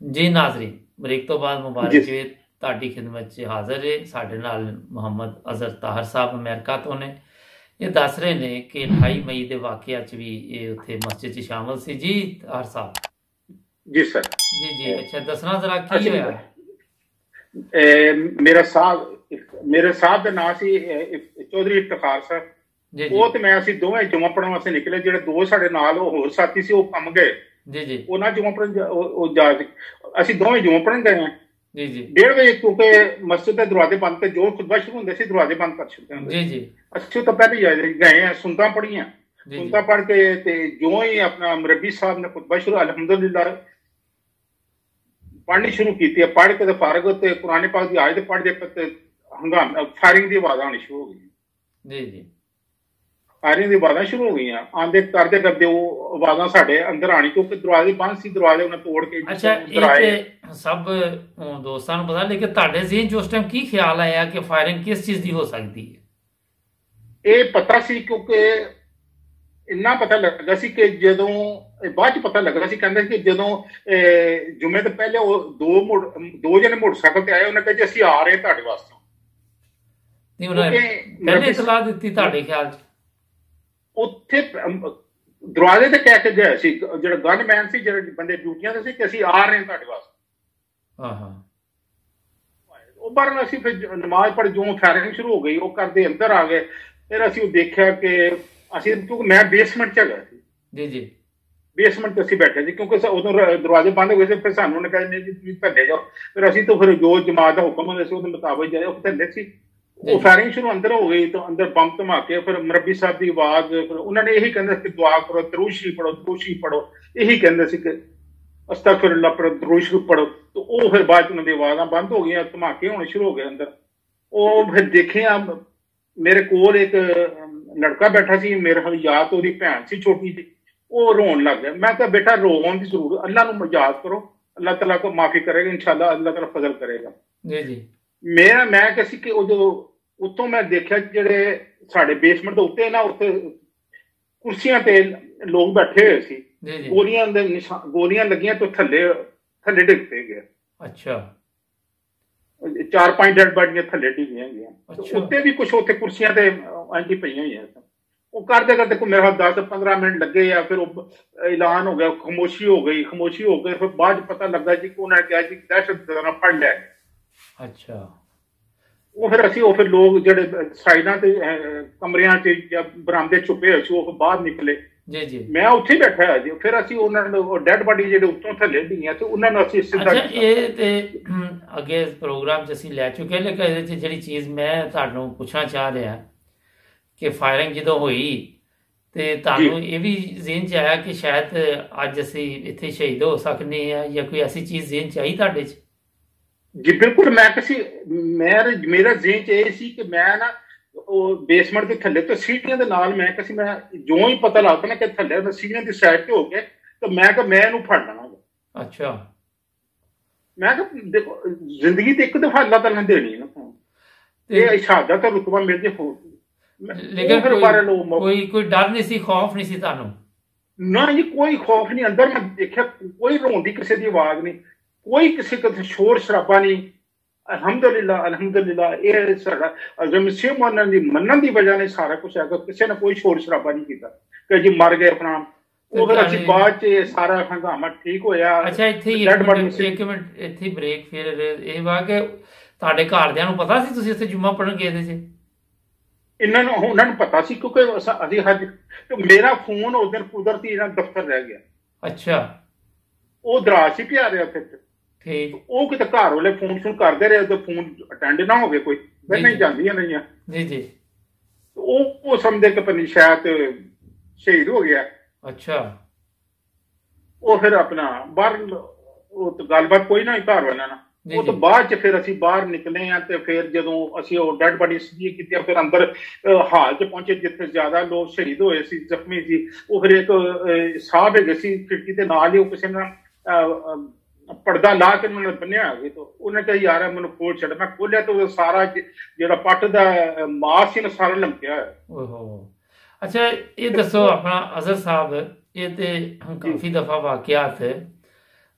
ਜੀ ਨਾਜ਼ਰੀਨ, ਬ੍ਰੇਕ ਤੋਂ ਬਾਅਦ ਜੀ। ਮੁਬਾਰਕ ਵੇਦ ਤੁਹਾਡੀ ਖਿਦਮਤ 'ਚ ਹਾਜ਼ਰ ਹੈ। ਸਾਡੇ ਨਾਲ ਮੁਹੰਮਦ ਅਜ਼ਹਰ ਤਾਹਰ ਸਾਹਿਬ ਅਮਰੀਕਾ ਤੋਂ ਨੇ। ਇਹ ਦੱਸ ਰਹੇ ਨੇ ਕਿ 28 ਮਈ ਦੇ ਵਾਕਿਆ 'ਚ ਵੀ ਇਹ ਉੱਥੇ ਮਸਜਿਦ 'ਚ ਸ਼ਾਮਲ ਸੀ। ਜੀ ਤਾਹਰ ਸਾਹਿਬ। जी सर। ਜੀ ਜੀ, ਅੱਛਾ ਦੱਸਣਾ ਜ਼ਰਾ ਕੀ अच्छा, ਹੋਇਆ। मेरा साहब ਦਾ ਨਾਂ ਸੀ ਚੌਧਰੀ ਇਫਤਖਾਰ ਸਰ। ਜੀ ਜੀ ਉਹ ਤੇ ਮੈਂ ਅਸੀਂ ਦੋਵੇਂ ਜੁਮਾ ਪੜ੍ਹਨ ਵਾਸਤੇ ਨਿਕਲੇ। ਜਿਹੜੇ ਦੋ ਸਾਡੇ ਨਾਲ ਉਹ ਹੋਰ ਸਾਥੀ ਸੀ ਉਹ ਕੰਮ ਗਏ। ਜੀ ਜੀ ਉਹਨਾਂ ਜੁਮਾ ਪੜ੍ਹਨ ਉਹ ਜਾ ਅਸੀਂ ਦੋਵੇਂ ਜੁਮਾ ਪੜ੍ਹਨ ਗਏ ਹਾਂ। ਜੀ ਜੀ 1:30 ਕਿਉਂਕਿ ਮਸਜਿਦ ਦੇ ਦਰਵਾਜ਼ੇ ਬੰਦ ਤੇ ਜੋ ਖੁਤਬਾ ਸ਼ੁਰੂ ਹੁੰਦੇ ਸੀ ਦਰਵਾਜ਼ੇ ਬੰਦ ਕਰ ਛੱਡਦੇ ਹੁੰਦੇ। ਜੀ ਜੀ ਅਸੀਂ ਤਾਂ ਪਹਿਲੇ ਹੀ ਗਏ ਆ, ਸੁਨਤਾਂ ਪੜ੍ਹੀਆਂ। ਜੀ ਸੁਨਤਾਂ ਪੜ੍ਹ ਕੇ ਤੇ ਜੋ ਹੀ ਆਪਣਾ ਮੁਰੱਬੀ ਸਾਹਿਬ ਨੇ ਖੁਤਬਾ ਸ਼ੁਰੂ ਅਲਹਮਦੁਲਿल्लाह पढ़नी शुरू की। पढ़ के फारग होते कुरान पाक की आयत पढ़ के हंगाम फायरिंग की आवाज़ आनी शुरू हो गई। जी जी फायरिंग की आवाज़ शुरू हो गई। आंदे करते करते वो आवाज़ साढ़े अंदर आनी क्योंकि दरवाजे बंद सी, दरवाजे उन्हें तोड़ के अच्छा अंदर आए। ਇਹ ਸਭ ਦੋਸਤਾਂ ਨੂੰ ਪਤਾ, ਲੇਕਿਨ ਤੁਹਾਡੇ ਜ਼ਿਹਨ 'ਚ ਉਸ ਟਾਈਮ ਕੀ ਖਿਆਲ ਆਇਆ ਕਿ ਫਾਇਰਿੰਗ ਕਿਸ ਚੀਜ਼ ਦੀ ਹੋ ਸਕਦੀ ਹੈ। ਇਹ ਪਤਾ ਸੀ ਕਿਉਂਕਿ ਇੰਨਾ ਪਤਾ ਲੱਗਾ ਸੀ ਕਿ ਜਦੋਂ ਬਾਅਦ ਚ ਪਤਾ ਲੱਗਾ ਸੀ, ਕਹਿੰਦੇ ਸੀ ਕਿ ਜਦੋਂ ਜੁਮੇ ਤੋਂ ਪਹਿਲੇ ਉਹ ਦੋ ਜਣੇ ਮੋਟਰਸਾਈਕਲ ਤੇ ਆਏ। ਉਹਨਾਂ ਕਹਿੰਦੇ ਅਸੀਂ ਆ ਰਹੇ ਤੁਹਾਡੇ ਵਾਸਤੇ। ਨਹੀਂ, ਉਹਨਾਂ ਨੇ ਪਹਿਲੇ ਇਤਲਾਹ ਦਿੱਤੀ ਤੁਹਾਡੇ ਖਿਆਲ 'ਚ? ਉੱਥੇ ਦਰਵਾਜ਼ੇ ਤੇ ਕਹਿ ਕੇ ਗਏ ਸੀ ਜਿਹੜਾ ਗਨਮੈਨ ਸੀ, ਜਿਹੜੇ ਬੰਦੇ ਡਿਊਟੀਆਂ ਤੇ ਸੀ, ਕਿ ਅਸੀਂ ਆ ਰਹੇ ਤੁਹਾਡੇ ਵਾਸਤੇ। ਹਾਂ ਹਾਂ। ਉਹ ਬਾਅਦ ਅਸੀਂ ਫਿਰ ਨਮਾਜ਼ ਪੜ੍ਹ ਜੋ ਫਾਇਰਿੰਗ ਸ਼ੁਰੂ ਹੋ ਗਈ। ਉਹ ਕਰਦੇ ਅੰਦਰ ਆ ਗਏ। ਫਿਰ ਅਸੀਂ ਉਹ ਦੇਖਿਆ ਕਿ ਅਸੀਂ ਕਿਉਂਕਿ ਮੈਂ ਬੇਸਮੈਂਟ 'ਚ ਹੈਗਾ ਸੀ। ਜੀ ਜੀ ਬੇਸਮੈਂਟ 'ਚ ਅਸੀਂ ਬੈਠੇ ਸੀ ਕਿਉਂਕਿ ਉਦੋਂ ਦਰਵਾਜ਼ੇ ਬੰਦ ਹੋ ਗਏ ਸੀ। ਫਿਰ ਸਾਨੂੰ ਉਹਨੇ ਕਹਿੰਦੇ ਜੀ ਤੁਸੀਂ ਥੱਲੇ ਜਾਓ। ਫਿਰ ਅਸੀਂ ਤਾਂ ਫਿਰ ਜੋ ਜਮਾਤ ਦਾ ਹੁਕਮ ਹੁੰਦਾ ਸੀ ਉਹਦੇ ਮੁਤਾਬਕ ਜਾਏ। ਉਹ ਥੱਲੇ ਸੀ। ਉਹ ਫਾਇਰਿੰਗ ਸ਼ੁਰੂ ਅੰਦਰ ਹੋ ਗਈ ਤਾਂ ਅੰਦਰ ਬੰਬ ਧਮਾਕੇ। ਫਿਰ ਮੁਰੱਬੀ ਸਾਹਿਬ ਦੀ ਆਵਾਜ਼, ਫਿਰ ਉਹਨਾਂ ਨੇ ਇਹੀ ਕਹਿੰਦੇ ਕਿ ਦੁਆ ਕਰੋ, ਦਰੂਦ ਪੜੋ, ਦਰੂਦ ਪੜੋ। ਇਹੀ ਕਹਿੰਦੇ ਸੀ ਕਿ ਅਸਤਗਫਿਰullah ਪੜੋ, ਦਰੂਦ ਪੜੋ। ਤਾਂ ਉਹ ਫਿਰ ਬਾਅਦ 'ਚ ਉਹਨਾਂ ਦੀ ਆਵਾਜ਼ਾਂ ਬੰਦ ਹੋ ਗਈਆਂ, ਧਮਾਕੇ ਹੋਣੇ ਸ਼ੁਰੂ ਹੋ ਗਏ ਅੰਦਰ। ਉਹ ਫਿਰ ਦੇਖਿਆ ਮੇਰੇ ਕੋਲ ਇੱਕ ਲੜਕਾ ਬੈਠਾ ਸੀ, ਮੇਰੇ ਹਾਲ ਯਾਦ ਉਹਦੀ ਭੈਣ ਸੀ ਛੋਟੀ ਜਿਹੀ। ਉਹ ਰੋਣ ਲੱਗ ਗਿਆ। ਮੈਂ ਕਿਹਾ ਬੇਟਾ ਰੋਣ ਦੀ ਜ਼ਰੂਰਤ, ਅੱਲਾ ਨੂੰ ਯਾਦ ਕਰੋ, ਅੱਲਾਹ ਤਾਲਾ को माफी करेगा इंशाल्लाह, ਅੱਲਾਹ ਤਾਲਾ ਫਜ਼ਲ ਕਰੇਗਾ। ਜੀ ਜੀ ਮੈਂ ਕਿਹਾ ਸੀ ਕਿ ਉਹ ਜਦੋਂ ਉੱਥੋਂ ਮੈਂ ਦੇਖਿਆ ਜਿਹੜੇ ਸਾਡੇ ਬੇਸਮੈਂਟ ਦੇ ਉੱਤੇ ਨਾ, ਉੱਥੇ ਕੁਰਸੀਆਂ ਤੇ ਲੋਕ ਬੈਠੇ ਹੋਏ ਸੀ। ਜੀ ਜੀ ਗੋਲੀਆਂ ਲੱਗੀਆਂ ਤਾਂ ਥੱਲੇ ਡਿੱਗ ਪਏ ਗਏ। ਅੱਛਾ 4-5 ਡੈਡ ਬਾਡੀਆਂ ਥੱਲੇ ਡਿੱਗੀਆਂ ਗਈਆਂ। ਅੱਛਾ। ਉੱਤੇ ਵੀ ਕੁਛ ਉੱਥੇ ਕੁਰਸੀਆਂ ਤੇ ਐਂਟੀ ਪਈਆਂ ਹੋਈਆਂ। ਉਹ ਕਰਦੇ ਕਰਦੇ ਕੋਈ ਮੇਰੇ 10-15 ਮਿੰਟ ਲੱਗੇ ਆ। ਫਿਰ ਉਹ ਐਲਾਨ ਹੋ ਗਿਆ, ਖਾਮੋਸ਼ੀ ਹੋ ਗਈ। ਫਿਰ ਬਾਅਦ ਪਤਾ ਲੱਗਾ ਜੀ ਕਿ ਉਹਨਾਂ ਨੇ ਕਿਹਾ ਜੀ ਦਹਿਸ਼ਤਗਰਦਾਂ ਫੜ ਲਿਆ। ਅੱਛਾ। ਉਹ ਫਿਰ ਲੋਕ ਜਿਹੜੇ ਸਾਈਡਾਂ ਤੇ ਕਮਰਿਆਂ 'ਚ ਜਾਂ ਬਰਾਮਦੇ ਛੁਪੇ ਹੋਏ ਸੀ ਉਹ ਬਾਹਰ ਨਿਕਲੇ। ਜੀ ਜੀ ਮੈਂ ਉੱਥੇ ਹੀ ਬੈਠਾ ਹੋਇਆ ਜੀ। ਫਿਰ ਅਸੀਂ ਉਹਨਾਂ ਨੂੰ ਡੈਡ ਬਾਡੀ ਜਿਹੜੇ ਉੱਤੋਂ ਥੱਲੇ ਡਿੱਗੀਆਂ ਤੇ ਉਹਨਾਂ ਨੂੰ ਅਸੀਂ ਸਿੱਧਾ। ਅੱਛਾ, ਇਹ ਤੇ ਅੱਗੇ ਪ੍ਰੋਗਰਾਮ 'ਚ ਅਸੀਂ ਲੈ ਚੁੱਕੇ, ਲੇਕਿਨ ਇਹਦੇ 'ਚ ਜਿਹੜੀ ਚੀਜ਼ ਮੈਂ ਤੁਹਾਨੂੰ ਪੁੱਛਣਾ ਚਾਹ ਰਿਹਾ ਕਿ ਫਾਇਰਿੰਗ ਜਦੋਂ ਹੋਈ ਤੇ ਤੁਹਾਨੂੰ ਇਹ ਵੀ ਜ਼ਿਹਨ 'ਚ ਆਇਆ ਕਿ ਸ਼ਾਇਦ ਅੱਜ ਅਸੀਂ ਇੱਥੇ ਸ਼ਹੀਦ ਹੋ ਸਕਦੇ ਹਾਂ, ਜਾਂ ਕੋਈ ਐਸੀ ਚੀਜ਼ ਜ਼ਿਹਨ 'ਚ ਆਈ ਤੁਹਾਡੇ 'ਚ? ਜੀ ਬਿਲਕੁਲ। ਮੇਰਾ ਜ਼ਿਹਨ 'ਚ ਇਹ ਸੀ ਕਿ ਮੈਂ ਨਾ ਉਹ ਬੇਸਮੈਂਟ ਦੇ ਥੱਲੇ ਤੋਂ ਸੀਟੀਆਂ ਦੇ ਨਾਲ ਮੈਂ ਜੋ ਹੀ ਪਤਾ ਲੱਗਦਾ ਨਾ ਕਿ ਥੱਲੇ ਮੈਂ ਸੀਟੀਆਂ ਦੀ ਸਾਈਡ ਤੇ ਹੋ ਕੇ ਤਾਂ ਮੈਂ ਇਹਨੂੰ ਫੜ ਲੈਣਾ। ਅੱਛਾ। ਮੈਂ ਕਿਹਾ ਦੇਖੋ ਜ਼ਿੰਦਗੀ ਤੇ ਇੱਕ ਦਫਾ ਅੱਲਾਹ ਤਾਲਾ ਨੇ ਦੇਣੀ ਹੈ ਨਾ, ਇਹ ਸ਼ਹਾਦਤ ਦਾ ਰੁਤਬਾ ਮਿਲ ਜੇ ਹੋ। ਲੇਕਿਨ ਕੋਈ ਡਰ ਨਹੀਂ ਸੀ, ਖੌਫ ਨਹੀਂ ਸੀ ਤੁਹਾਨੂੰ? ਨਾ ਜੀ, ਕੋਈ ਖੌਫ ਨਹੀਂ। ਅੰਦਰ ਮੈਂ ਦੇਖਿਆ ਕੋਈ ਰੋਣ ਦੀ ਕਿਸੇ ਦੀ ਆਵਾਜ਼ ਨਹੀਂ, ਕੋਈ ਕਿਸੇ ਦਾ ਸ਼ੋਰ ਸ਼ਰਾਬਾ ਨਹੀਂ। ਅਲਹਮਦੁਲਿल्लाह ਇਹ ਸਾਡਾ ਮੰਨਣ ਦੀ ਵਜ੍ਹਾ ਨੇ ਸਾਰਾ ਕੁਛ ਹੈਗਾ। ਕਿਸੇ ਨੇ ਕੋਈ ਸ਼ੋਰ ਸ਼ਰਾਬਾ ਨਹੀਂ ਕੀਤਾ ਕਿ ਜੀ ਮਰ ਗਏ ਆਪਣਾ। ਉਹ ਫਿਰ ਅਸੀਂ ਬਾਅਦ 'ਚ ਸਾਰਾ ਹੰਗਾਮਾ ਠੀਕ ਹੋਇਆ। ਅੱਛਾ, ਇੱਥੇ ਹੀ ਇੱਕ ਮਿੰਟ ਇੱਥੇ ਬ੍ਰੇਕ। ਫਿਰ ਇਹ ਵਾ ਕਿ ਤੁਹਾਡੇ ਘਰਦਿਆਂ ਨੂੰ ਪਤਾ ਸੀ ਤੁਸੀਂ ਉੱਥੇ ਜੁਮਾ ਪੜ੍ਹਨ ਗਏ ਸੀ? ਉਹਨਾਂ ਨੂੰ ਪਤਾ ਸੀ ਕਿਉਂਕਿ ਅਸੀਂ ਮੇਰਾ ਫੋਨ ਉਸ ਦਿਨ ਕੁਦਰਤੀ ਦਫ਼ਤਰ ਰਹਿ ਗਿਆ। ਅੱਛਾ। ਉਹ ਦਰਾਜ ਸੀ ਪਿਆ ਰਿਹਾ ਉੱਥੇ। ਠੀਕ। ਉਹ ਕਿਤੇ ਘਰ ਵਾਲੇ ਫੋਨ ਕਰਦੇ ਰਹੇ, ਉਹਦੇ ਫੋਨ ਅਟੈਂਡ ਨਾ ਹੋ ਗਏ, ਕੋਈ ਪਹਿਲਾਂ ਹੀ ਜਾਂਦੀਆਂ ਰਹੀਆਂ। ਜੀ ਜੀ। ਉਹ ਸਮਝਦੇ ਕਿ ਪਨੀ ਸ਼ਾਇਦ ਸ਼ਹੀਦ ਹੋ ਗਿਆ। ਅੱਛਾ। ਉਹ ਫਿਰ ਆਪਣਾ ਬਾਹਰ ਉਹ ਗੱਲਬਾਤ ਕੋਈ ਨਾ ਘਰ ਵਾਲਿਆਂ ਨਾਲ। ਉਹ ਤੋਂ ਬਾਅਦ 'ਚ ਫਿਰ ਅਸੀਂ ਬਾਹਰ ਨਿਕਲੇ ਆ ਤੇ ਫਿਰ ਜਦੋਂ ਅਸੀਂ ਉਹ ਡੈਡ ਬਾਡੀ ਸਿੱਧੀ ਕੀਤੀ, ਫਿਰ ਅੰਦਰ ਹਾਲ 'ਚ ਪਹੁੰਚੇ ਜਿੱਥੇ ਜ਼ਿਆਦਾ ਲੋਕ ਸ਼ਹੀਦ ਹੋਏ ਸੀ, ਜ਼ਖਮੀ ਸੀ। ਉਹ ਫਿਰ ਇੱਕ ਸਾਹਿਬ ਹੈਗੇ ਸੀ ਖਿੜਕੀ ਦੇ ਨਾਲ ਹੀ, ਉਹ ਕਿਸੇ ਨਾਲ ਪਰਦਾ ਲਾ ਕੇ ਉਹਨਾਂ ਨੇ ਬੰਨਿਆ ਹੋਇਆ। ਤਾਂ ਉਹਨੇ ਕਿਹਾ ਯਾਰ ਮੈਨੂੰ ਖੋਲ ਛੱਡ। ਮੈਂ ਖੋਲਿਆ ਤਾਂ ਸਾਰਾ ਜਿਹੜਾ ਪੱਟ ਦਾ ਮਾਸ ਸੀ ਨਾ ਸਾਰਾ ਲਮਕਿਆ ਹੋਇਆ। ਓਹੋ। ਅੱਛਾ, ਇਹ ਦੱਸੋ ਆਪਣਾ ਅਜ਼ਹਰ ਸਾਹਿਬ, ਇਹ ਤੇ ਕਾਫੀ ਦਫਾ ਵਾਕਿਆਤ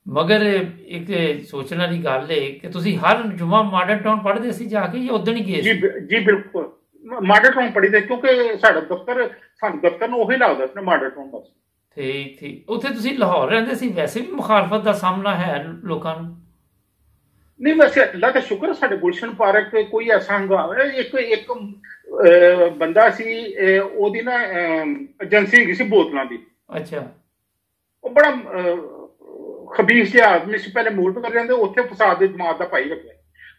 ਮਗਰ ਇੱਕ ਸੋਚਣ ਵਾਲੀ ਗੱਲ ਹੈ ਕਿ ਤੁਸੀਂ ਹਰ ਜੁਮਾ ਮਾਡਰਨ ਟਾਊਨ ਪੜ੍ਹਦੇ ਸੀ ਜਾ ਕੇ ਜਾਂ ਉਦਣ ਹੀ ਗਏ ਜੀ ਸੀ? ਜੀ ਬਿਲਕੁਲ ਮਾਡਲ ਟਾਊਨ ਪੜ੍ਹੀ ਦੇ, ਕਿਉਂਕਿ ਸਾਡਾ ਦਫ਼ਤਰ ਸਾਨੂੰ ਦਫ਼ਤਰ ਨੂੰ ਉਹੀ ਲੱਗਦਾ ਸੀ ਮਾਡਲ ਟਾਊਨ ਬਸ। ਠੀਕ ਉੱਥੇ ਤੁਸੀਂ ਲਾਹੌਰ ਰਹਿੰਦੇ ਸੀ, ਵੈਸੇ ਵੀ ਮੁਖਾਲਫਤ ਦਾ ਸਾਹਮਣਾ ਹੈ ਲੋਕਾਂ ਨੂੰ? ਨਹੀਂ ਵੈਸੇ ਅੱਲਾ ਦਾ ਸ਼ੁਕਰ ਸਾਡੇ ਗੁਲਸ਼ਨ ਪਾਰਕ ਕੋਈ ਐਸਾ ਹੰਗਾਮਾ ਇੱਕ ਬੰਦਾ ਸੀ, ਉਹਦੀ ਨਾ ਏਜੰਸੀ ਹੈਗੀ ਸੀ ਬੋਤਲਾਂ ਦੀ। ਅੱਛਾ। ਉਹ ਬੜਾ ਖਬੀਸ ਜਿਹਾ ਆਦਮੀ ਸੀ, ਪਹਿਲੇ ਮੂਲ ਕਰ ਜਾਂਦੇ, ਉੱਥੇ ਫਸਾਦ ਦੀ ਜਮਾਤ ਦਾ ਭਾਈ ਰੱਖਿਆ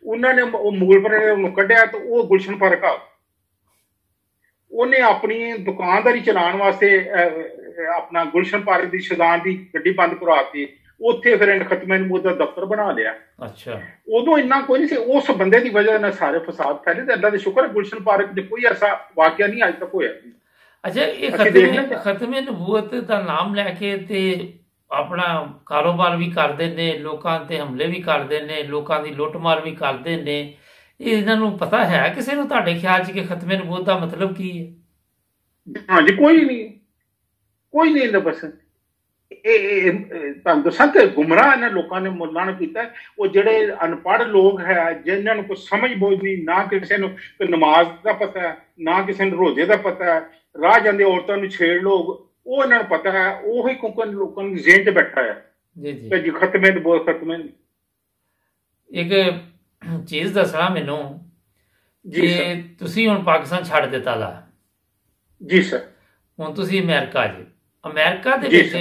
ਉਹਨਾਂ ਨੇ। ਉਹ ਮੂਲ ਪਰ ਉਹਨੂੰ ਕੱਢਿਆ ਤੇ ਉਹ ਗੁਲਸ਼ਨ ਪਾਰਕ ਆ, ਉਹਨੇ ਆਪਣੀ ਦੁਕਾਨਦਾਰੀ ਚਲਾਉਣ ਵਾਸਤੇ ਆਪਣਾ ਗੁਲਸ਼ਨ ਪਾਰਕ ਦੀ ਸ਼ੈਜ਼ਾਨ ਦੀ ਗੱਡੀ ਬੰਦ ਕਰਵਾਤੀ, ਉੱਥੇ ਫਿਰ ਇਹਨੇ ਖਤਮੇ ਨਬੂਵਤ ਦਾ ਦਫ਼ਤਰ ਬਣਾ ਲਿਆ। ਅੱਛਾ। ਉਦੋਂ ਇੰਨਾ ਕੋਈ ਨਹੀਂ ਸੀ, ਉਸ ਬੰਦੇ ਦੀ ਵਜ੍ਹਾ ਨਾਲ ਸਾਰੇ ਫਸਾਦ ਫੈਲੇ ਤੇ ਅੱਲਾ ਦਾ ਸ਼ੁਕਰ ਗੁਲਸ਼ਨ ਪਾਰਕ 'ਚ ਕੋਈ ਐਸਾ ਵਾਕਿਆ ਨਹੀਂ ਅੱਜ ਤੱਕ ਹੋਇਆ। ਅੱਛਾ, ਇਹ ਖਤਮੇ ਨਬੂਵਤ ਦਾ ਨਾਮ ਲੈ ਕੇ ਤੇ ਆਪਣਾ ਕਾਰੋਬਾਰ ਵੀ ਕਰਦੇ ਨੇ, ਲੋਕਾਂ ਤੇ ਹਮਲੇ ਵੀ ਕਰਦੇ ਨੇ, ਲੋਕਾਂ ਦੀ ਲੁੱਟਮਾਰ ਵੀ ਕਰਦੇ ਨੇ, ਇਹਨਾਂ ਨੂੰ ਪਤਾ ਹੈ ਕਿਸੇ ਨੂੰ ਤੁਹਾਡੇ ਖਿਆਲ 'ਚ ਕਿ ਖਤਮੇ ਨਬੂਵਤ ਦਾ ਮਤਲਬ ਕੀ ਹੈ? ਹਾਂਜੀ ਕੋਈ ਨਹੀਂ ਇਹਦਾ ਬਸ ਇਹ ਤੁਹਾਨੂੰ ਦੱਸਾਂ ਕਿ ਗੁੰਮਰਾਹ ਇਹਨਾਂ ਲੋਕਾਂ ਨੇ ਮੁੱਲਾਂ ਨੇ ਕੀਤਾ। ਉਹ ਜਿਹੜੇ ਅਨਪੜ੍ਹ ਲੋਕ ਹੈ ਜਿਨ੍ਹਾਂ ਨੂੰ ਕੋਈ ਸਮਝ ਬੋਝ ਨਹੀਂ, ਨਾ ਕਿਸੇ ਨੂੰ ਕੋਈ ਨਮਾਜ਼ ਦਾ ਪਤਾ ਹੈ, ਨਾ ਕਿਸੇ ਨੂੰ ਰੋਜ਼ੇ ਦਾ ਪਤਾ ਹੈ, ਰਾਹ ਜਾਂਦੇ ਔਰਤਾਂ ਨੂੰ ਛੇੜ ਲੋਕ, ਉਹ ਇਹਨਾਂ ਨੂੰ ਪਤਾ ਹੈ, ਉਹੀ ਕਿਉਂਕਿ ਲੋਕਾਂ ਨੂੰ ਜ਼ੇਨ 'ਚ ਬੈਠਾ ਹੈ ਜੀ ਖਤਮੇ ਨਬੂਵਤ ਖਤਮੇ। ਇੱਕ ਚੀਜ਼ ਦੱਸਣਾ ਮੈਨੂੰ ਕਿ ਤੁਸੀਂ ਹੁਣ ਪਾਕਿਸਤਾਨ ਛੱਡ ਦਿੱਤਾ ਲਾ। ਜੀ ਸਰ। ਹੁਣ ਤੁਸੀਂ ਅਮਰੀਕਾ ਜੀ, ਅਮਰੀਕਾ ਦੇ ਵਿੱਚ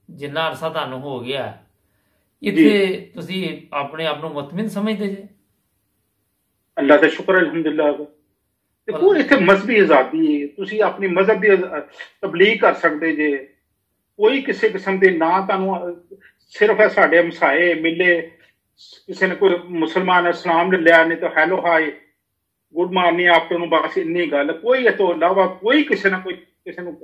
ਜਿੰਨਾ ਅਰਸਾ ਤੁਹਾਨੂੰ ਹੋ ਗਿਆ, ਇੱਥੇ ਤੁਸੀਂ ਆਪਣੇ ਆਪ ਨੂੰ ਮੁਤਮਿਨ ਸਮਝਦੇ ਜੇ? ਅੱਲਾ ਦਾ ਸ਼ੁਕਰ ਅਲਹਮਦੁਲਿਲਾ। ਦੇਖੋ ਇੱਥੇ ਮਜ਼ਹਬੀ ਆਜ਼ਾਦੀ ਹੈ, ਤੁਸੀਂ ਆਪਣੀ ਮਜ਼ਹਬ ਦੀ ਤਬਲੀਗ ਕਰ ਸਕਦੇ ਜੇ, ਕੋਈ ਕਿਸੇ ਕਿਸਮ ਦੇ ਨਾ ਤੁਹਾਨੂੰ ਸਿਰਫ ਸਾਡੇ ਹਮਸਾਏ ਮਿਲੇ, ਕਿਸੇ ਨੇ ਕੋਈ ਮੁਸਲਮਾਨ ਇਸਲਾਮ ਲਿਆ ਨਹੀਂ ਤਾਂ hello hi good morning afternoon, ਬਸ ਇੰਨੀ ਗੱਲ, ਕੋਈ ਇਹ ਤੋਂ ਇਲਾਵਾ ਕੋਈ ਕਿਸੇ ਨਾ ਕੋਈ ਕਿਸੇ ਨੂੰ।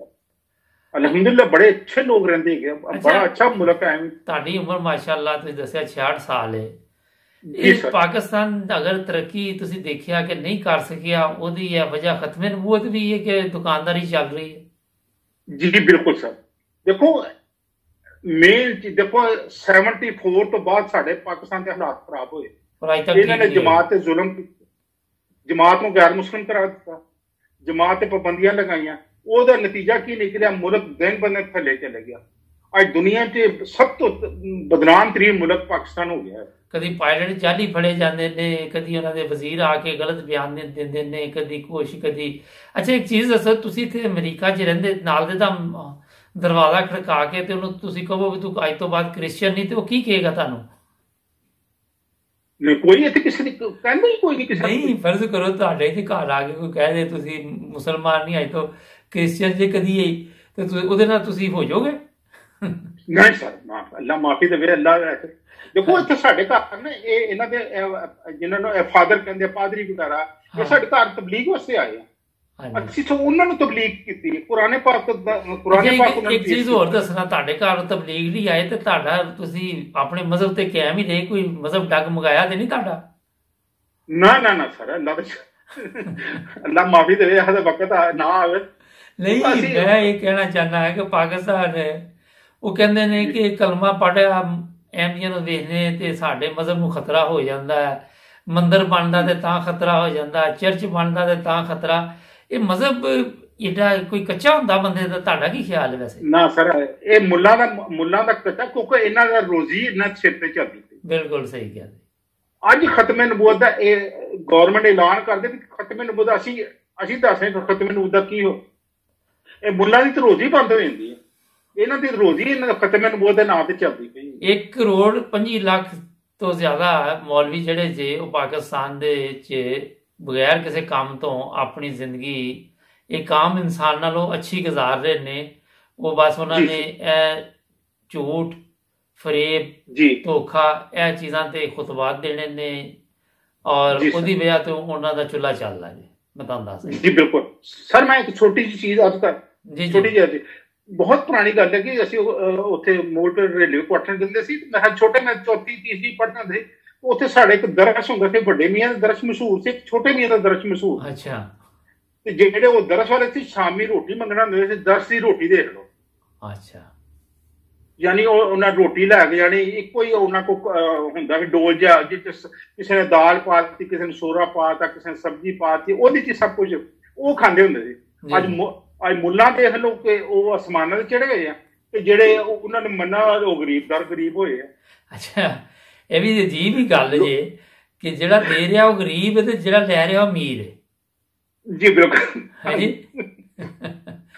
ਅਲਹਮਦੁਲਿਲਾ ਬੜੇ ਅੱਛੇ ਲੋਕ ਰਹਿੰਦੇ ਹੈਗੇ, ਬੜਾ ਅੱਛਾ ਮੁਲਕ ਹੈ। ਤੁਹਾਡੀ ਉਮਰ ਮਾਸ਼ਾਅੱਲਾ ਤੁਸੀਂ ਦੱਸਿਆ 66 ਸਾਲ ਹੈ। ਇਹ ਪਾਕਿਸਤਾਨ ਅਗਰ ਤਰੱਕੀ ਤੁਸੀਂ ਦੇਖਿਆ ਕਿ ਨਹੀਂ ਕਰ ਸਕਿਆ, ਉਹਦੀ ਇਹ ਵਜ੍ਹਾ ਖਤਮੇ ਨਬੂਵਤ ਵੀ ਹੈ ਕਿ ਦੁਕਾਨਦਾਰੀ ਚੱਲ ਰਹੀ ਹੈ? ਜੀ ਬਿਲਕੁਲ ਸਰ। ਦੇਖੋ ਮੇਨ ਦੇਖੋ 74 ਤੋਂ ਬਾਅਦ ਸਾਡੇ ਪਾਕਿਸਤਾਨ ਦੇ ਹਾਲਾਤ ਖਰਾਬ ਹੋਏ। ਇਹਨਾਂ ਨੇ ਜਮਾਤ ਤੇ ਜ਼ੁਲਮ, ਜਮਾਤ ਨੂੰ ਗੈਰ ਮੁਸਲਿਮ ਕਰਾ ਦਿੱਤਾ, ਜਮਾਤ ਤੇ ਪਾਬੰਦੀਆਂ ਲਗਾਈਆਂ, ਉਹਦਾ ਨਤੀਜਾ ਕੀ ਨਿਕਲਿਆ? ਮੁਲਕ ਦਿਨ ਬਦਨ ਥੱਲੇ ਚਲੇ ਗਿਆ। ਅੱਜ ਦੁਨੀਆ 'ਚ ਸਭ ਤੋਂ ਬਦਨਾਮ ਤਰੀਨ ਮੁਲਕ ਪਾਕਿਸਤਾਨ ਹੋ ਗਿਆ। ਕਦੀ ਪਾਇਲਟ ਜਾਲੀ ਫੜੇ ਜਾਂਦੇ ਨੇ, ਕਦੀ ਉਹਨਾਂ ਦੇ ਵਜ਼ੀਰ ਆ ਕੇ ਗਲਤ ਬਿਆਨ ਦਿੰਦੇ ਨੇ, ਕਦੀ ਕੁਛ ਕਦੀ। ਅੱਛਾ ਇੱਕ ਚੀਜ਼ ਦੱਸੋ, ਤੁਸੀਂ ਇੱਥੇ ਅਮਰੀਕਾ 'ਚ ਰਹਿੰਦੇ, ਨਾਲ ਦੇ ਤਾਂ ਦਰਵਾਜ਼ਾ ਖੜਕਾ ਕੇ ਤੇ ਉਹਨੂੰ ਤੁਸੀਂ ਕਹੋ ਵੀ ਤੂੰ ਅੱਜ ਤੋਂ ਬਾਅਦ ਕ੍ਰਿਸਚੀਅਨ ਨਹੀਂ, ਤੇ ਉਹ ਕੀ ਕਹੇਗਾ ਤੁਹਾਨੂੰ? ਨਹੀਂ ਕੋਈ ਇੱਥੇ ਕਿਸੇ ਦੀ ਕਹਿੰਦਾ ਹੀ ਕੋਈ ਨਹੀਂ ਕਿਸੇ ਨਹੀਂ। ਫਰਜ਼ ਕਰੋ ਤੁਹਾਡੇ ਇੱਥੇ ਘਰ ਆ ਕੇ ਕੋਈ ਕਹਿ ਦੇ ਤੁਸੀਂ ਮੁਸਲਮਾਨ ਨਹੀਂ ਅੱਜ ਤੋਂ ਕ੍ਰਿਸਚੀਅਨ ਜੇ ਕਦੀ ਤੇ ਉਹਦੇ ਨਾਲ ਤੁਸੀਂ ਹੋ ਜਾਓਗੇ? ਨਹੀਂ ਸਰ, ਅੱਲਾ ਮਾਫੀ ਦੇਵੇ। ਅੱਲਾ ਦੇਖੋ ਇੱਥੇ ਸਾਡੇ ਘਰ ਨਾ ਇਹਨਾਂ ਦੇ ਜਿਹਨਾਂ ਨੂੰ ਫਾਦਰ ਕਹਿੰਦੇ ਪਾਦਰੀ ਵਗੈਰਾ, ਇਹ ਸਾਡੇ ਘਰ ਤਬਲੀਗ ਵਾਸਤੇ ਆਏ ਆ, ਅਸੀਂ ਤਾਂ ਉਹਨਾਂ ਨੂੰ ਤਬਲੀਗ ਕੀਤੀ ਕੁਰਾਨ ਪਾਕ ਇੱਕ ਚੀਜ਼ ਹੋਰ ਦੱਸਣਾ, ਤੁਹਾਡੇ ਘਰ ਤਬਲੀਗ ਨਹੀਂ ਆਏ ਤੇ ਤੁਹਾਡਾ ਤੁਸੀਂ ਆਪਣੇ ਮਜ਼ਹਬ ਤੇ ਕਾਇਮ ਹੀ ਰਹੇ, ਕੋਈ ਮਜ਼ਹਬ ਡੱਗ ਮਗਾਇਆ ਤੇ ਨਹੀਂ ਤੁਹਾਡਾ? ਨਾ ਸਰ, ਅੱਲਾ ਮਾਫੀ ਦੇਵੇ, ਇਹਦਾ ਵਕਤ ਨਾ ਆਵੇ। ਨਹੀਂ ਮੈਂ ਇਹ ਕਹਿਣਾ ਚਾਹੁੰਦਾ ਹਾਂ ਕਿ ਪਾਕਿਸਤਾਨ ਉਹ ਕਹਿੰਦੇ ਨੇ ਕਿ ਕਲਮਾ ਪੜ੍ਹਿਆ ਅਹਿਮੀਆਂ ਨੂੰ ਵੇਖਣੇ ਤੇ ਸਾਡੇ ਮਜ਼ਹਬ ਨੂੰ ਖਤਰਾ ਹੋ ਜਾਂਦਾ ਹੈ, ਮੰਦਰ ਬਣਦਾ ਤੇ ਤਾਂ ਖਤਰਾ ਹੋ ਜਾਂਦਾ, ਚਰਚ ਬਣਦਾ ਤੇ ਤਾਂ ਖਤਰਾ। ਇਹ ਮਜ਼ਹਬ ਇਹਦਾ ਕੋਈ ਕੱਚਾ ਹੁੰਦਾ ਬੰਦੇ ਦਾ? ਤੁਹਾਡਾ ਕੀ ਖਿਆਲ ਹੈ ਵੈਸੇ? ਨਾ ਸਰ, ਇਹ ਮੁੱਲਾਂ ਦਾ ਕੱਚਾ, ਕਿਉਂਕਿ ਇਹਨਾਂ ਦਾ ਰੋਜ਼ੀ ਇਹਨਾਂ ਸਿਰ ਤੇ ਚੱਲਦੀ। ਬਿਲਕੁਲ ਸਹੀ ਕਿਹਾ। ਅੱਜ ਖਤਮੇ ਨਬੂਵਤ ਦਾ ਇਹ ਗੌਰਮੈਂਟ ਐਲਾਨ ਕਰਦੇ ਕਿ ਖਤਮੇ ਨਬੂਵਤ ਅਸੀਂ ਦੱਸਦੇ ਖਤਮੇ ਨਬੂਵਤ ਦਾ ਕੀ ਹੋ, ਇਹ ਮੁੱਲਾਂ ਦੀ ਤਾਂ ਰੋਜ਼ੀ ਬੰਦ ਹੋ ਜਾਂਦੀ ਹੈ, ਇਹਨਾਂ ਦੀ ਰੋਜ਼ੀ ਇਹਨਾਂ ਦਾ ਖਤਮੇ ਨਬੂਵਤ ਦੇ ਨਾਂ ਤੇ ਚੱਲਦੀ ਪਈ। 1 ਕਰੋੜ 25 ਲੱਖ ਤੋਂ ਜ਼ਿਆਦਾ ਮੌਲਵੀ ਜਿਹੜੇ ਜੇ ਉਹ ਪਾਕਿਸਤਾਨ ਦੇ ਵਿੱਚ ਬਗੈਰ ਕਿਸੇ ਕੰਮ ਤੋਂ ਆਪਣੀ ਜ਼ਿੰਦਗੀ ਇੱਕ ਆਮ ਇਨਸਾਨ ਨਾਲੋਂ ਅੱਛੀ ਗੁਜ਼ਾਰ ਰਹੇ ਨੇ। ਉਹ ਬਸ ਉਹਨਾਂ ਨੇ ਇਹ ਝੂਠ, ਫਰੇਬ, ਧੋਖਾ, ਇਹ ਚੀਜ਼ਾਂ ਤੇ ਖੁਤਬਾਤ ਦੇਣੇ ਨੇ ਔਰ ਉਹਦੀ ਵਜ੍ਹਾ ਤੋਂ ਉਹਨਾਂ ਦਾ ਚੁੱਲ੍ਹਾ ਚੱਲਦਾ ਜੀ। ਮੈਂ ਤੁਹਾਨੂੰ ਦੱਸ ਜੀ ਬਿਲਕੁਲ ਸਰ। ਮੈਂ ਇੱਕ ਛੋਟੀ ਜਿਹੀ ਚੀਜ਼ ਅੱਜ ਤੱਕ ਛੋਟੀ ਜਿਹੀ ਬਹੁਤ ਪੁਰਾਣੀ ਗੱਲ ਹੈ ਕਿ ਅਸੀਂ ਉੱਥੇ ਮੋੜ ਤੇ ਰੇਲਵੇ ਕੁਆਟਰ ਦਿੰਦੇ ਸੀ। ਮੈਂ ਛੋਟੇ, ਮੈਂ 34 30 ਪੜ੍ਹਦਾ ਸੀ, ਉੱਥੇ ਸਾਡੇ ਇੱਕ ਦਰਸ ਹੁੰਦਾ ਸੀ, ਵੱਡੇ ਮੀਆਂ ਦਾ ਦਰਸ ਮਸ਼ਹੂਰ ਸੀ, ਛੋਟੇ ਮੀਆਂ ਦਾ ਦਰਸ ਮਸ਼ਹੂਰ। ਅੱਛਾ। ਤੇ ਜਿਹੜੇ ਉਹ ਦਰਸ ਵਾਲੇ ਸੀ ਸ਼ਾਮੀ ਰੋਟੀ ਮੰਗਣਾ ਹੁੰਦੇ ਸੀ, ਦਰਸ ਦੀ ਰੋਟੀ ਦੇਖ ਲਓ। ਅੱਛਾ। ਯਾਨੀ ਉਹਨਾਂ ਰੋਟੀ ਲੈ ਕੇ ਜਾਣੀ, ਇੱਕੋ ਹੀ ਉਹਨਾਂ ਕੋ ਹੁੰਦਾ ਸੀ ਡੋਲ ਜਿਹਾ, ਕਿਸੇ ਨੇ ਦਾਲ ਪਾ ਦਿੱਤੀ, ਕਿਸੇ ਨੇ ਸੋਰਾ ਪਾਤਾ, ਕਿਸੇ ਨੇ ਸਬਜ਼ੀ ਪਾਤੀ, ਉਹਦੇ 'ਚ ਸਭ ਕੁਝ ਉਹ ਖਾਂਦੇ ਹੁੰਦੇ ਸੀ। ਅੱਜ ਮੁੱਲਾਂ ਦੇਖ ਲਓ ਕਿ ਉਹ ਅਸਮਾਨਾਂ 'ਤੇ ਚੜ੍ਹ ਗਏ ਆ, ਤੇ ਜਿਹੜੇ ਉਹਨਾਂ ਨੇ ਮੰਨਾ ਉਹ ਗਰੀਬ ਹੋਏ ਆ। ਅੱਛਾ, ਇਹ ਵੀ ਅਜੀਬ ਹੀ ਗੱਲ ਜੇ ਕਿ ਜਿਹੜਾ ਦੇ ਰਿਹਾ ਉਹ ਗਰੀਬ ਹੈ ਤੇ ਜਿਹੜਾ ਲੈ ਰਿਹਾ ਉਹ ਅਮੀਰ ਹੈ। ਜੀ ਬਿਲਕੁਲ ਹਾਂਜੀ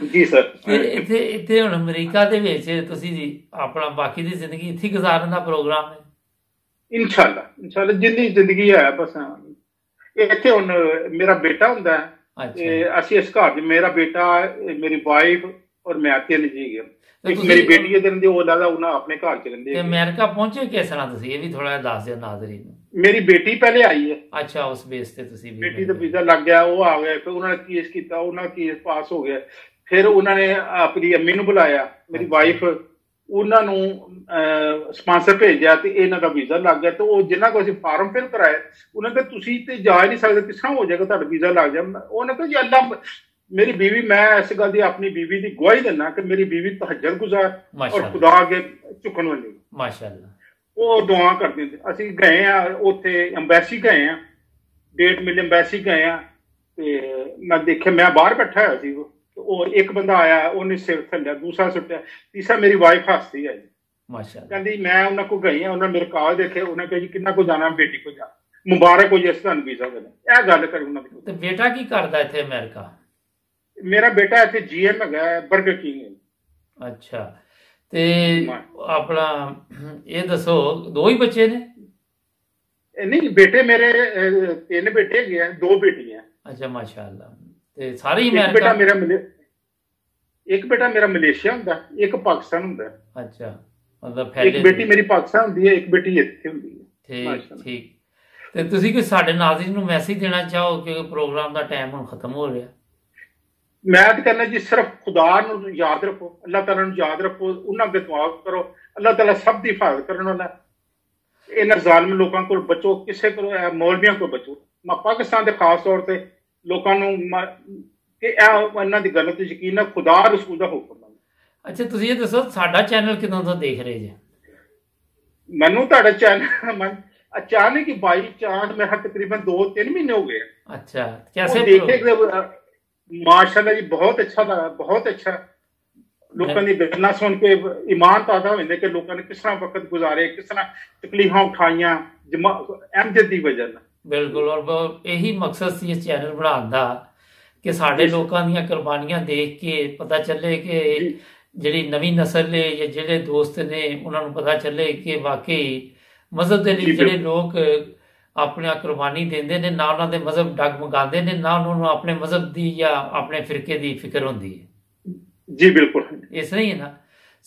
ਜੀ ਸਰ। ਇੱਥੇ ਹੁਣ ਅਮਰੀਕਾ ਦੇ ਵਿੱਚ ਤੁਸੀਂ ਜੀ ਆਪਣਾ ਬਾਕੀ ਦੀ ਜ਼ਿੰਦਗੀ ਇੱਥੇ ਗੁਜ਼ਾਰਨ ਦਾ ਪ੍ਰੋਗਰਾਮ ਹੈ? ਇਨਸ਼ਾਅੱਲਾ ਜਿੰਨੀ ਜ਼ਿੰਦਗੀ ਹੈ ਬਸ। ਇੱਥੇ ਹੁਣ ਮੇਰਾ ਬੇਟਾ ਹੁੰਦਾ ਹੈ, ਅਸੀਂ ਇਸ ਘਰ 'ਚ ਮੇਰਾ ਬੇਟਾ, ਮੇਰੀ ਵਾਈਫ ਔਰ ਮੈਂ, 3 ਜੀ ਗਏ। ਇੱਕ ਮੇਰੀ ਬੇਟੀ ਹੈ ਦਿਨ ਦੀ, ਉਹ ਲੱਗਦਾ ਉਹਨਾਂ ਆਪਣੇ ਘਰ 'ਚ ਰਹਿੰਦੇ। ਤੇ ਅਮਰੀਕਾ ਪਹੁੰਚੇ ਕਿਸ ਤਰ੍ਹਾਂ ਤੁਸੀਂ, ਇਹ ਵੀ ਥੋੜਾ ਜਿਹਾ ਦੱਸ ਦਿਓ ਨਾਜ਼ਰੀਨ ਨੂੰ। ਮੇਰੀ ਬੇਟੀ ਪਹਿਲੇ ਆਈ ਹੈ। ਅੱਛਾ, ਉਸ ਬੇਸ ਤੇ ਤੁਸੀਂ ਬੇਟੀ ਦਾ ਵੀਜ਼ਾ ਲੱਗ ਗਿਆ, ਉਹ ਆ ਗਏ, ਫਿਰ ਉਹਨਾਂ ਨੇ ਕੇਸ ਕੀਤਾ, ਉਹਨਾਂ ਦਾ ਕੇਸ ਪਾਸ ਹੋ ਗਿਆ। ਫਿਰ ਉਹਨਾਂ ਨੇ ਆਪਣੀ ਅੰਮੀ ਨੂੰ ਬੁਲਾਇਆ, ਮੇਰੀ ਵਾਈਫ, ਉਹਨਾਂ ਨੂੰ ਸਪਾਂਸਰ ਭੇਜਿਆ ਤੇ ਇਹਨਾਂ ਦਾ ਵੀਜ਼ਾ ਲੱਗ ਗਿਆ। ਤੇ ਉਹ ਜਿਨ੍ਹਾਂ ਕੋਲ ਅਸੀਂ ਫਾਰਮ ਫਿਲ ਕਰਾਇਆ, ਉਹਨਾਂ ਨੇ ਤੁਸੀਂ ਤੇ ਜਾ ਹੀ ਨਹੀਂ ਸਕਦੇ, ਕਿਸ ਤਰ੍ਹਾਂ ਹੋ ਜਾਏਗਾ ਤੁਹਾਡਾ ਵੀਜ਼ਾ ਲੱਗ ਜਾ। ਉਹਨੇ ਕਿਹਾ ਜੀ ਅੱਲਾ, ਮੇਰੀ ਬੀਵੀ, ਮੈਂ ਇਸ ਗੱਲ ਦੀ ਆਪਣੀ ਬੀਵੀ ਦੀ ਗਵਾਹੀ ਦਿੰਦਾ ਕਿ ਮੇਰੀ ਬੀਵੀ ਤਹੱਜਦ ਗੁਜ਼ਾਰ ਔਰ ਖੁਦਾ ਅੱਗੇ ਝੁਕਣ ਵਾਲੀ। ਮਾਸ਼ਾਅੱਲਾ, ਉਹ ਦੁਆ ਕਰਦੇ ਹੁੰਦੇ। ਅਸੀਂ ਗਏ ਆ ਉੱਥੇ, ਅੰਬੈਸੀ ਗਏ ਆ, 1.5 ਮਿਲੀਅਨ ਅੰਬੈਸੀ ਗਏ ਆ। ਤੇ ਮੈਂ ਦੇਖਿਆ, ਮੈਂ ਬਾਹਰ ਬੈਠਾ ਹੋਇਆ ਸੀ, ਉਹ ਇੱਕ ਬੰਦਾ ਆਇਆ, ਉਹਨੇ ਸਿਰ ਥੱਲਿਆ, ਦੂਸਰਾ ਸੁੱਟਿਆ, ਤੀਸਰਾ ਮੇਰੀ ਵਾਈਫ ਹੱਸਦੀ ਹੈ ਜੀ, ਮਾਸ਼ਾਅੱਲਾ, ਕਹਿੰਦੀ ਮੈਂ ਉਹਨਾਂ ਕੋਲ ਗਈ ਆ, ਉਹਨਾਂ ਮੇਰੇ ਕਾਗਜ਼ ਦੇਖੇ, ਉਹਨਾਂ ਕਿਹਾ ਜੀ ਕਿੰਨਾ ਕੋ ਜਾਣਾ, ਬੇਟੀ ਕੋ ਜਾ, ਮੁਬਾਰਕ ਹੋ ਜੀ ਅਸੀਂ ਤੁਹਾਨੂੰ ਵੀਜ਼ਾ ਦੇਣਾ। ਇਹ ਗੱਲ ਕਰੀ ਉਹਨਾਂ ਦੀ। ਤੇ ਬੇਟਾ ਕੀ ਕਰਦਾ ਇੱਥੇ ਅਮਰੀਕਾ? ਮੇਰਾ ਬੇਟਾ ਇੱਥੇ GM ਹੈਗਾ, ਬਰਗਰ ਕਿੰਗ। ਅੱਛਾ, ਤੇ ਆਪਣਾ ਇਹ ਦੱਸੋ, 2 ਹੀ ਬੱਚੇ ਨੇ? ਨਹੀਂ, ਬੇਟੇ ਮੇਰੇ 3 ਬੇਟੇ ਹੈਗੇ ਆ, 2 ਬੇਟੀਆਂ। ਅੱਛਾ, ਮਾਸ਼ਾਅੱਲਾ। ਤੇ ਸਾਰੇ ਹੀ ਇੱਕ ਬੇਟਾ ਮੇਰਾ ਮਲੇਸ਼ੀਆ ਹੁੰਦਾ, ਇੱਕ ਪਾਕਿਸਤਾਨ ਹੁੰਦਾ। ਅੱਛਾ, ਮਤਲਬ ਇੱਕ ਬੇਟੀ ਮੇਰੀ ਪਾਕਿਸਤਾਨ ਹੁੰਦੀ ਹੈ, ਇੱਕ ਬੇਟੀ ਇੱਥੇ ਹੁੰਦੀ ਹੈ। ਠੀਕ। ਤੇ ਤੁਸੀਂ ਕੋਈ ਸਾਡੇ ਨਾਜ਼ਰੀਨ ਨੂੰ ਮੈਸੇਜ ਦੇਣਾ ਚਾਹੋ ਕਿ ਪ੍ਰੋਗਰਾਮ ਦਾ ਟਾਈਮ ਹੁਣ ਖਤਮ ਹੋ ਰਿਹਾ? ਮੈਂ ਤਾਂ ਕਹਿੰਦਾ ਜੀ, ਸਿਰਫ ਖੁਦਾ ਨੂੰ ਯਾਦ ਰੱਖੋ, ਅੱਲਾਹ ਤਾਲਾ ਨੂੰ ਯਾਦ ਰੱਖੋ, ਉਹਨਾਂ ਅੱਗੇ ਦੁਆ ਕਰੋ, ਅੱਲਾਹ ਤਾਲਾ ਸਭ ਦੀ ਹਿਫਾਜ਼ਤ ਕਰਨ ਵਾਲਾ। ਇਹਨਾਂ ਜ਼ਾਲਮ ਲੋਕਾਂ ਕੋਲ ਬਚੋ, ਕਿਸੇ ਕੋਲ, ਮੌਲਵੀਆਂ ਕੋਲ ਬਚੋ। ਪਾਕਿਸਤਾਨ ਦੇ ਖਾਸ ਤੌਰ ਤੇ ਲੋਕਾਂ ਨੂੰ ਕਿ ਇਹਨਾਂ ਦੀ ਗੱਲ ਤੇ ਯਕੀਨ ਹੈ, ਖੁਦਾ ਰਸੂਲ ਦਾ ਹੁਕਮ ਹੈ। ਅੱਛਾ, ਤੁਸੀਂ ਇਹ ਦੱਸੋ ਸਾਡਾ ਚੈਨਲ ਕਿਦੋਂ ਤੋਂ ਦੇਖ ਰਹੇ ਜੇ? ਮੈਨੂੰ ਤੁਹਾਡਾ ਚੈਨਲ ਅਚਾਨਕ ਹੀ ਬਾਈ ਚਾਂਸ ਮੇਰਾ ਤਕਰੀਬਨ 2-3 ਮਹੀਨੇ ਹੋ ਗਏ। ਅੱਛਾ, कैसे देखे माशाल्लाह जी, बहुत अच्छा लगा, बहुत अच्छा। लोगों की गल्लां सुन के ईमान ताज़ा हो जाता कि लोगों ने किस तरह वक्त गुजारे, किस तरह तकलीफां उठाइयां अहमद दी वजह नाल। बिल्कुल, और यही मकसद सी इस चैनल बनाने दा कि साडे लोकां दीयां कुर्बानियां देख के पता चले कि ਜਿਹੜੀ ਨਵੀਂ ਨਸਲ ਹੈ ਜਾਂ ਜਿਹੜੇ ਦੋਸਤ ਨੇ ਉਹਨਾਂ ਨੂੰ ਪਤਾ ਚੱਲੇ ਕਿ ਵਾਕਈ ਮਜ਼ਹਬ ਦੇ ਲਈ ਜਿਹੜੇ ਲੋਕ ਆਪਣੀ ਕੁਰਬਾਨੀ ਦਿੰਦੇ ਨੇ, ਨਾ ਉਹਨਾਂ ਦੇ ਮਜ਼ਹਬ ਡਗਮਗਾਉਂਦੇ ਨੇ, ਨਾ ਉਹਨਾਂ ਨੂੰ ਆਪਣੇ ਮਜ਼ਹਬ ਦੀ ਜਾਂ ਆਪਣੇ ਫਿਰਕੇ ਦੀ ਫਿਕਰ ਹੁੰਦੀ ਹੈ। ਜੀ ਬਿਲਕੁਲ, ਇਸ ਤਰ੍ਹਾਂ ਹੀ ਹੈ ਨਾ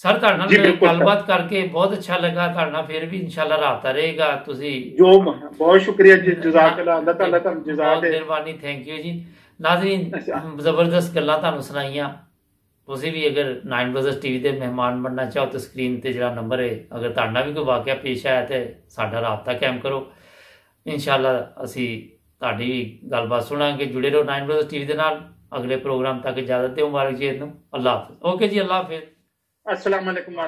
ਸਰ। ਤੁਹਾਡੇ ਨਾਲ ਗੱਲਬਾਤ ਕਰਕੇ ਬਹੁਤ ਅੱਛਾ ਲੱਗਾ, ਤੁਹਾਡੇ ਨਾਲ ਫਿਰ ਵੀ ਇਨਸ਼ਾਅੱਲਾ ਰਾਬਤਾ ਰਹੇਗਾ। ਤੁਸੀਂ ਜੋ ਬਹੁਤ ਸ਼ੁਕਰੀਆ ਜੀ, ਜਜ਼ਾਕੱਲਾ, ਅੱਲਾਹ ਤਾਲਾ ਤੁਹਾਨੂੰ ਜਜ਼ਾ ਦੇ। ਮਿਹਰਬਾਨੀ, ਥੈਂਕ ਯੂ ਜੀ। ਨਾਜ਼ਰੀਨ, ਜ਼ਬਰਦਸਤ ਗੱਲਾਂ ਤੁਹਾਨੂੰ ਸੁਣਾਈਆਂ। ਤੁਸੀਂ ਵੀ ਅਗਰ 9 ਵਜ਼ਰਸ TV ਦੇ ਮਹਿਮਾਨ ਬਣਨਾ ਚਾਹੋ ਤਾਂ ਸਕਰੀਨ 'ਤੇ ਜਿਹੜਾ ਨੰਬਰ ਹੈ, ਅਗਰ ਤੁਹਾਡਾ ਵੀ ਕੋਈ ਵਾਕਿਆ ਪੇਸ਼ ਆਇਆ ਤਾਂ ਸਾਡਾ ਰਾਬਤਾ ਕਾਇਮ ਕਰੋ। ਇਨਸ਼ਾਅੱਲਾ ਅਸੀਂ ਤੁਹਾਡੀ ਗੱਲਬਾਤ ਸੁਣਾਂਗੇ। ਜੁੜੇ ਰਹੋ 9 ਵਜ਼ਰਸ TV ਦੇ ਨਾਲ। ਅਗਲੇ ਪ੍ਰੋਗਰਾਮ ਤੱਕ ਇਜਾਜ਼ਤ ਦਿਓ। ਮੁਬਾਰਕ ਜੀ ਨੂੰ। ਅੱਲਾਹ ਹਾਫਿਜ਼। ਓਕੇ ਜੀ, ਅੱਲਾਹ ਹਾਫਿਜ਼। अस्सलाम वालेकुम।